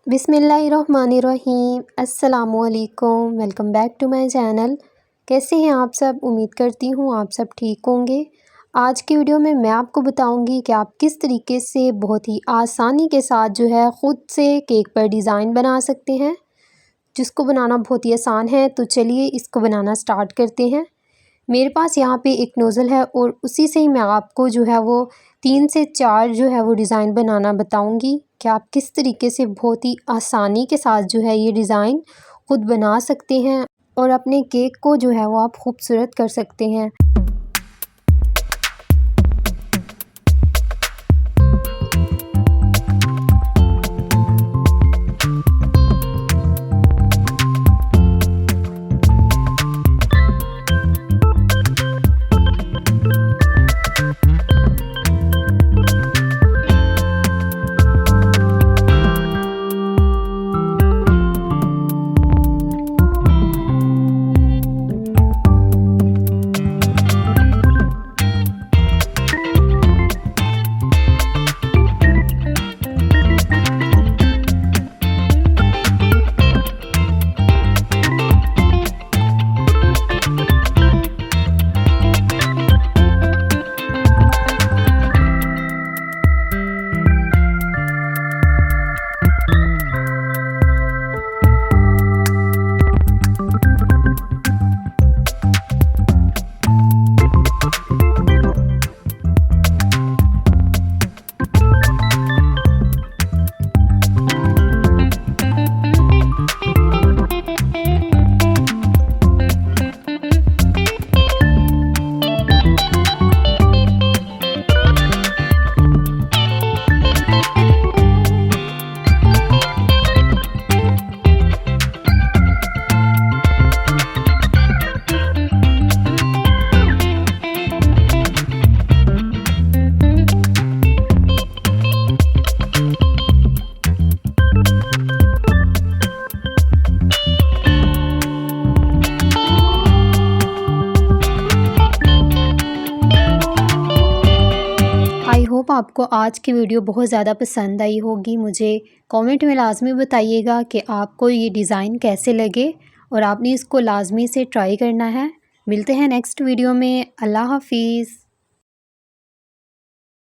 बिस्मिल्लाहिर्रहमानिर्रहीम अस्सलामुअलैकुम। Welcome back to my channel. कैसे हैं आप सब? उम्मीद करती हूँ आप सब ठीक होंगे। आज की वीडियो में मैं आपको बताऊंगी कि आप किस तरीके से बहुत ही आसानी के साथ जो है ख़ुद से केक पर डिज़ाइन बना सकते हैं, जिसको बनाना बहुत ही आसान है। तो चलिए इसको बनाना स्टार्ट करते हैं। मेरे पास यहाँ पे एक नोज़ल है और उसी से ही मैं आपको जो है वो 3 से 4 जो है वो डिज़ाइन बनाना बताऊंगी कि आप किस तरीके से बहुत ही आसानी के साथ जो है ये डिज़ाइन ख़ुद बना सकते हैं और अपने केक को जो है वो आप खूबसूरत कर सकते हैं। आई होप आपको आज की वीडियो बहुत ज़्यादा पसंद आई होगी। मुझे कमेंट में लाजमी बताइएगा कि आपको ये डिज़ाइन कैसे लगे और आपने इसको लाजमी से ट्राई करना है। मिलते हैं नेक्स्ट वीडियो में। अल्लाह हाफिज़।